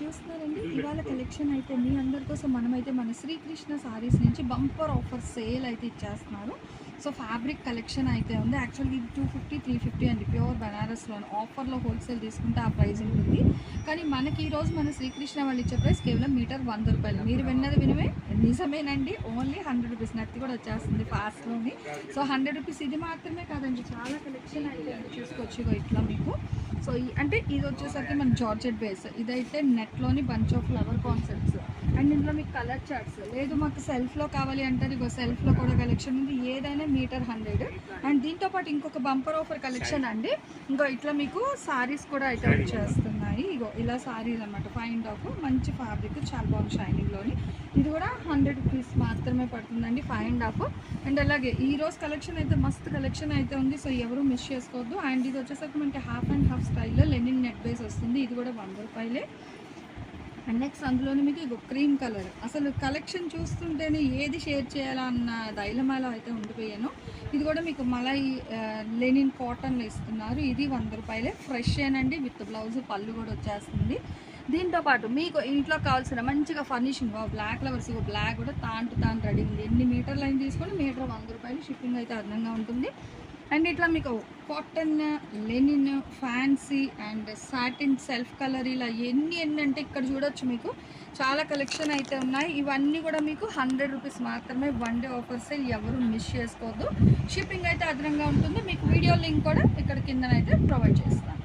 చూస్తున్నారండి ఇవాళ కలెక్షన్ అయితే మీ అందరి కోసం మనమైతే మన శ్రీకృష్ణ సారీస్ నుంచి బంపర్ ఆఫర్ సేల్ అయితే ఇచ్చేస్తున్నారు. సో ఫ్యాబ్రిక్ కలెక్షన్ అయితే ఉంది. యాక్చువల్లీ ఇది 250 350 అండి, ప్యూర్ బనారస్లో ఆఫర్లో హోల్సేల్ తీసుకుంటే ఆ ప్రైస్ ఉంటుంది. కానీ మనకి ఈరోజు మన శ్రీకృష్ణ వాళ్ళు ఇచ్చే ప్రైస్ కేవలం మీటర్ 100 రూపాయలు. మీరు విన్నది వినమే నిజమేనండి, ఓన్లీ 100 రూపీస్. నత్తి కూడా వచ్చేస్తుంది ఫాస్ట్లోని. సో 100 రూపీస్ ఇది మాత్రమే కాదండి, చాలా కలెక్షన్ అయితే చూసుకోవచ్చు. ఇట్లా మీకు సో అంటే ఇది వచ్చేసరికి మన జార్జెట్ బేస్, ఇదైతే నెట్లోని bunch of flower concepts and ఇందులో మీకు కలర్ చార్ట్స్. లేదు మాకు సెల్ఫ్లో కావాలి అంటారు, ఇగో సెల్ఫ్లో కూడా కలెక్షన్ ఉంది. ఏదైనా మీటర్ 100. అండ్ దీంతోపాటు ఇంకొక బంపర్ ఆఫర్ కలెక్షన్ అండి, ఇంకో ఇట్లా మీకు సారీస్ కూడా అయితే వచ్చేస్తున్నాయి. ఇగో ఇలా సారీస్ అనమాట, ఫైండ్ ఆఫ్ మంచి ఫ్యాబ్రిక్, చాలా బాగుంది షైనింగ్లోని. ఇది కూడా 100 రూపీస్ మాత్రమే పడుతుందండి, 5.5. అండ్ అలాగే ఈరోజు కలెక్షన్ అయితే మస్తు కలెక్షన్ అయితే ఉంది, సో ఎవరు మిస్ చేసుకోవద్దు. అండ్ ఇది వచ్చేసరికి మనకి హాఫ్ అండ్ హాఫ్ స్టైల్లో లెనిన్ నెట్ బేస్ వస్తుంది. ఇది కూడా 100 రూపాయలే. అండ్ నెక్స్ట్ అందులోనే మీకు ఇగో క్రీమ్ కలర్. అసలు కలెక్షన్ చూస్తుంటేనే ఏది షేర్ చేయాలా అన్న డైలమాలో అయితే ఉండిపోయాను. ఇది కూడా మీకు మలై లెనిన్ కాటన్లో ఇస్తున్నారు. ఇది 100 రూపాయలే, ఫ్రెష్ ఏనండి, విత్ బ్లౌజ్ పళ్ళు కూడా వచ్చేస్తుంది. దీంతోపాటు మీకు ఇంట్లో కావాల్సిన మంచిగా ఫర్నిషింగ్ బ్లాక్ ఫ్లవర్స్, బ్లాక్ కూడా తాను రెడీ ఉంది. ఎన్ని మీటర్లు అయినా తీసుకొని మీటర్ 100 రూపాయలు, షిప్పింగ్ అయితే అదనంగా ఉంటుంది. అండ్ ఇట్లా మీకు cotton, linen, fancy and satin, self colour, ఇలా ఎన్ని అంటే ఇక్కడ చూడొచ్చు మీకు చాలా కలెక్షన్ అయితే ఉన్నాయి. ఇవన్నీ కూడా మీకు 100 రూపీస్ మాత్రమే, 1 డే ఆఫర్ సేల్, ఎవరు మిస్ చేసుకోవద్దు. షిప్పింగ్ అయితే అదనంగా ఉంటుంది. మీకు వీడియో లింక్ కూడా ఇక్కడ కిందనైతే ప్రొవైడ్ చేస్తాను.